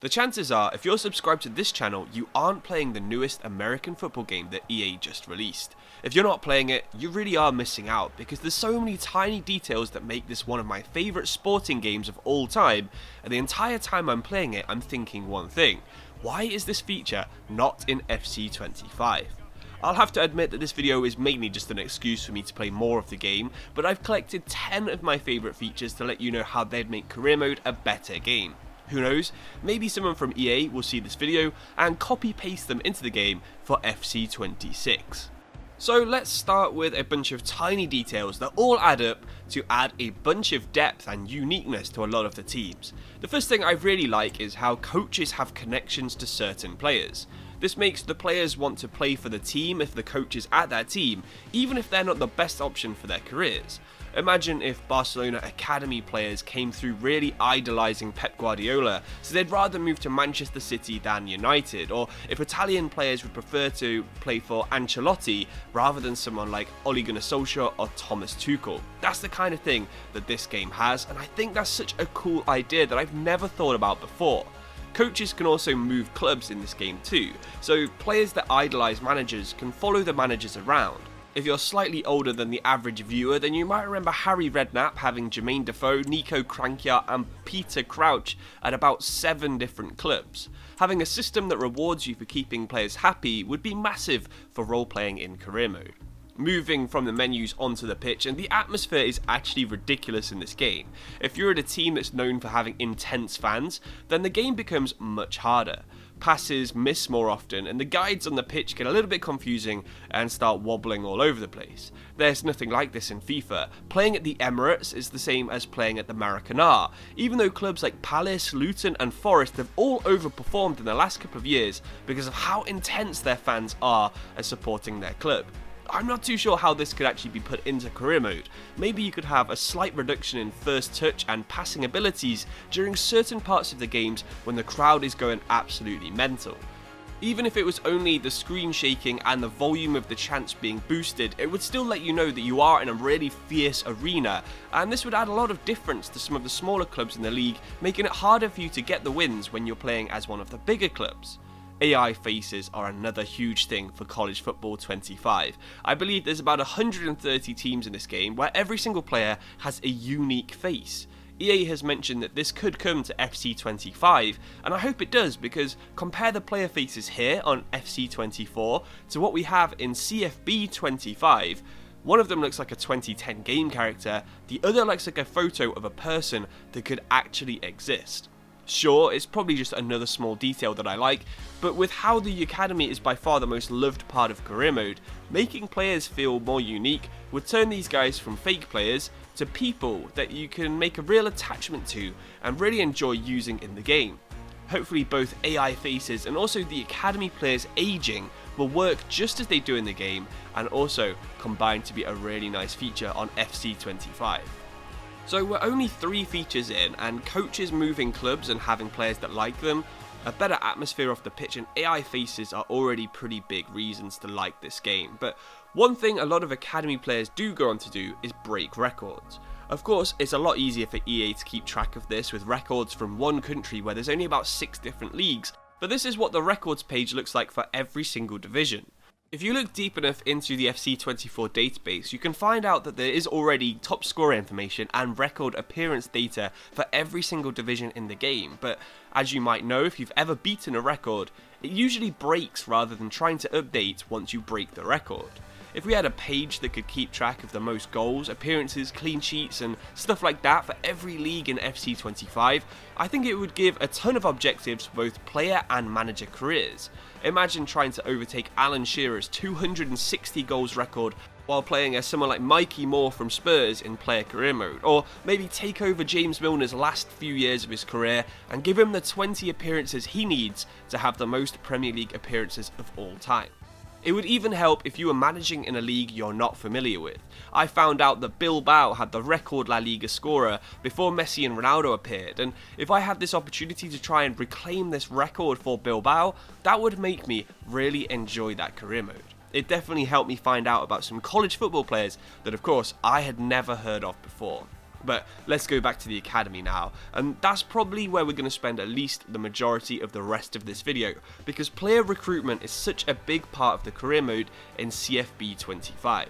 The chances are, if you're subscribed to this channel, you aren't playing the newest American football game that EA just released. If you're not playing it, you really are missing out, because there's so many tiny details that make this one of my favourite sporting games of all time, and the entire time I'm playing it, I'm thinking one thing: why is this feature not in FC25? I'll have to admit that this video is mainly just an excuse for me to play more of the game, but I've collected 10 of my favourite features to let you know how they'd make career mode a better game. Who knows, maybe someone from EA will see this video and copy paste them into the game for FC26. So let's start with a bunch of tiny details that all add up to add a bunch of depth and uniqueness to a lot of the teams. The first thing I really like is how coaches have connections to certain players. This makes the players want to play for the team if the coach is at that team, even if they're not the best option for their careers. Imagine if Barcelona academy players came through really idolising Pep Guardiola, so they'd rather move to Manchester City than United, or if Italian players would prefer to play for Ancelotti rather than someone like Ole Gunnar Solskjaer or Thomas Tuchel. That's the kind of thing that this game has, and I think that's such a cool idea that I've never thought about before. Coaches can also move clubs in this game too, so players that idolise managers can follow the managers around. If you're slightly older than the average viewer, then you might remember Harry Redknapp having Jermaine Defoe, Nico Crankier and Peter Crouch at about 7 different clubs. Having a system that rewards you for keeping players happy would be massive for role-playing in career mode. Moving from the menus onto the pitch, and the atmosphere is actually ridiculous in this game. If you're at a team that's known for having intense fans, then the game becomes much harder. Passes miss more often, and the guides on the pitch get a little bit confusing and start wobbling all over the place. There's nothing like this in FIFA. Playing at the Emirates is the same as playing at the Maracanã, even though clubs like Palace, Luton and Forest have all overperformed in the last couple of years because of how intense their fans are at supporting their club. I'm not too sure how this could actually be put into career mode. Maybe you could have a slight reduction in first touch and passing abilities during certain parts of the games when the crowd is going absolutely mental. Even if it was only the screen shaking and the volume of the chants being boosted, it would still let you know that you are in a really fierce arena, and this would add a lot of difference to some of the smaller clubs in the league, making it harder for you to get the wins when you're playing as one of the bigger clubs. AI faces are another huge thing for College Football 25. I believe there's about 130 teams in this game where every single player has a unique face. EA has mentioned that this could come to FC25, and I hope it does, because compare the player faces here on FC24 to what we have in CFB25. One of them looks like a 2010 game character, the other looks like a photo of a person that could actually exist. Sure, it's probably just another small detail that I like, but with how the Academy is by far the most loved part of career mode, making players feel more unique would turn these guys from fake players to people that you can make a real attachment to and really enjoy using in the game. Hopefully both AI faces and also the Academy players aging will work just as they do in the game, and also combine to be a really nice feature on FC25. So we're only 3 features in, and coaches moving clubs and having players that like them, a better atmosphere off the pitch and AI faces are already pretty big reasons to like this game. But one thing a lot of Academy players do go on to do is break records. Of course, it's a lot easier for EA to keep track of this with records from one country where there's only about 6 different leagues, but this is what the records page looks like for every single division. If you look deep enough into the FC24 database, you can find out that there is already top scorer information and record appearance data for every single division in the game, but as you might know, if you've ever beaten a record, it usually breaks rather than trying to update once you break the record. If we had a page that could keep track of the most goals, appearances, clean sheets and stuff like that for every league in FC25, I think it would give a ton of objectives for both player and manager careers. Imagine trying to overtake Alan Shearer's 260 goals record while playing as someone like Mikey Moore from Spurs in player career mode, or maybe take over James Milner's last few years of his career and give him the 20 appearances he needs to have the most Premier League appearances of all time. It would even help if you were managing in a league you're not familiar with. I found out that Bilbao had the record La Liga scorer before Messi and Ronaldo appeared, and if I had this opportunity to try and reclaim this record for Bilbao, that would make me really enjoy that career mode. It definitely helped me find out about some college football players that of course I had never heard of before. But let's go back to the academy now, and that's probably where we're going to spend at least the majority of the rest of this video, because player recruitment is such a big part of the career mode in CFB25.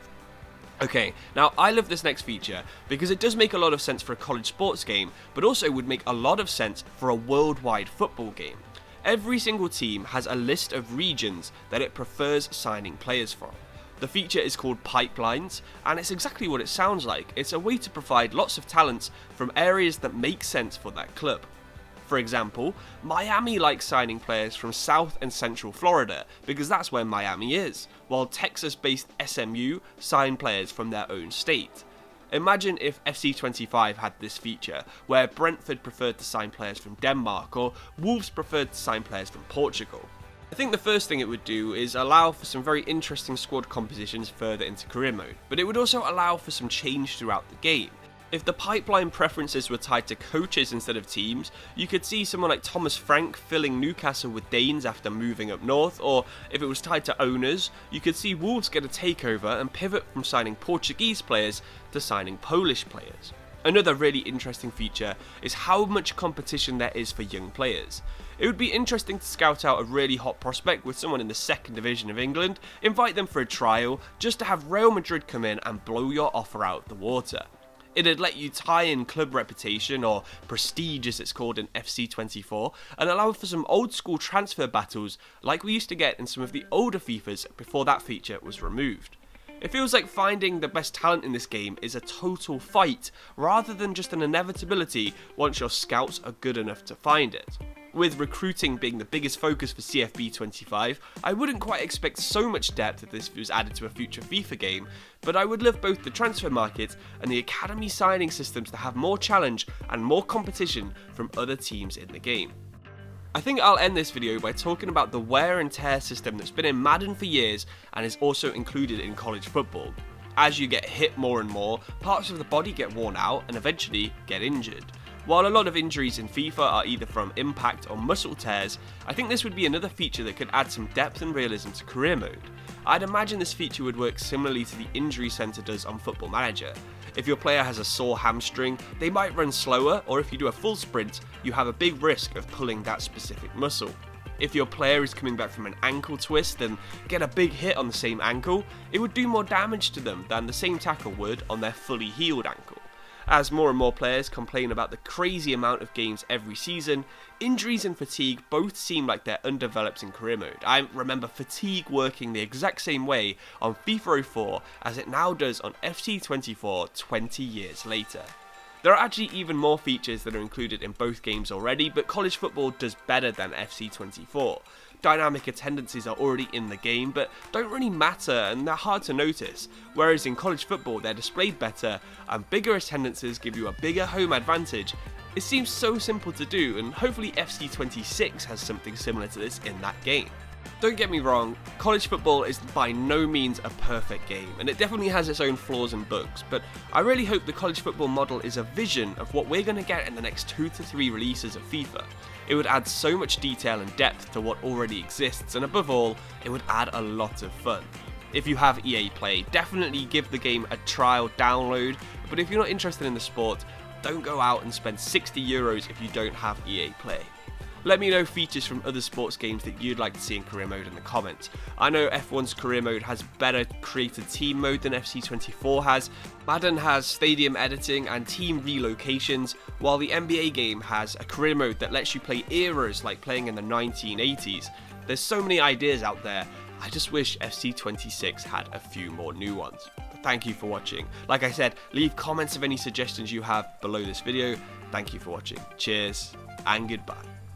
Okay, now I love this next feature because it does make a lot of sense for a college sports game, but also would make a lot of sense for a worldwide football game. Every single team has a list of regions that it prefers signing players from. The feature is called Pipelines, and it's exactly what it sounds like. It's a way to provide lots of talents from areas that make sense for that club. For example, Miami likes signing players from South and Central Florida because that's where Miami is, while Texas-based SMU sign players from their own state. Imagine if FC25 had this feature, where Brentford preferred to sign players from Denmark, or Wolves preferred to sign players from Portugal. I think the first thing it would do is allow for some very interesting squad compositions further into career mode, but it would also allow for some change throughout the game. If the pipeline preferences were tied to coaches instead of teams, you could see someone like Thomas Frank filling Newcastle with Danes after moving up north, or if it was tied to owners, you could see Wolves get a takeover and pivot from signing Portuguese players to signing Polish players. Another really interesting feature is how much competition there is for young players. It would be interesting to scout out a really hot prospect with someone in the second division of England, invite them for a trial, just to have Real Madrid come in and blow your offer out of the water. It'd let you tie in club reputation, or prestige as it's called in FC24, and allow for some old school transfer battles like we used to get in some of the older FIFAs before that feature was removed. It feels like finding the best talent in this game is a total fight, rather than just an inevitability once your scouts are good enough to find it. With recruiting being the biggest focus for CFB25, I wouldn't quite expect so much depth if this was added to a future FIFA game, but I would love both the transfer market and the academy signing systems to have more challenge and more competition from other teams in the game. I think I'll end this video by talking about the wear and tear system that's been in Madden for years and is also included in college football. As you get hit more and more, parts of the body get worn out and eventually get injured. While a lot of injuries in FIFA are either from impact or muscle tears, I think this would be another feature that could add some depth and realism to career mode. I'd imagine this feature would work similarly to the injury center does on Football Manager. If your player has a sore hamstring, they might run slower, or if you do a full sprint, you have a big risk of pulling that specific muscle. If your player is coming back from an ankle twist and get a big hit on the same ankle, it would do more damage to them than the same tackle would on their fully healed ankle. As more and more players complain about the crazy amount of games every season, injuries and fatigue both seem like they're undeveloped in career mode. I remember fatigue working the exact same way on FIFA 04 as it now does on FC24 20 years later. There are actually even more features that are included in both games already, but college football does better than FC24. Dynamic attendances are already in the game, but don't really matter and they're hard to notice, whereas in college football they're displayed better and bigger attendances give you a bigger home advantage. It seems so simple to do, and hopefully FC26 has something similar to this in that game. Don't get me wrong, college football is by no means a perfect game, and it definitely has its own flaws and bugs, but I really hope the college football model is a vision of what we're going to get in the next 2 to 3 releases of FIFA. It would add so much detail and depth to what already exists, and above all, it would add a lot of fun. If you have EA Play, definitely give the game a trial download, but if you're not interested in the sport, don't go out and spend €60 if you don't have EA Play. Let me know features from other sports games that you'd like to see in career mode in the comments. I know F1's career mode has better created team mode than FC24 has, Madden has stadium editing and team relocations, while the NBA game has a career mode that lets you play eras like playing in the 1980s. There's so many ideas out there, I just wish FC26 had a few more new ones. But thank you for watching. Like I said, leave comments of any suggestions you have below this video. Thank you for watching. Cheers and goodbye.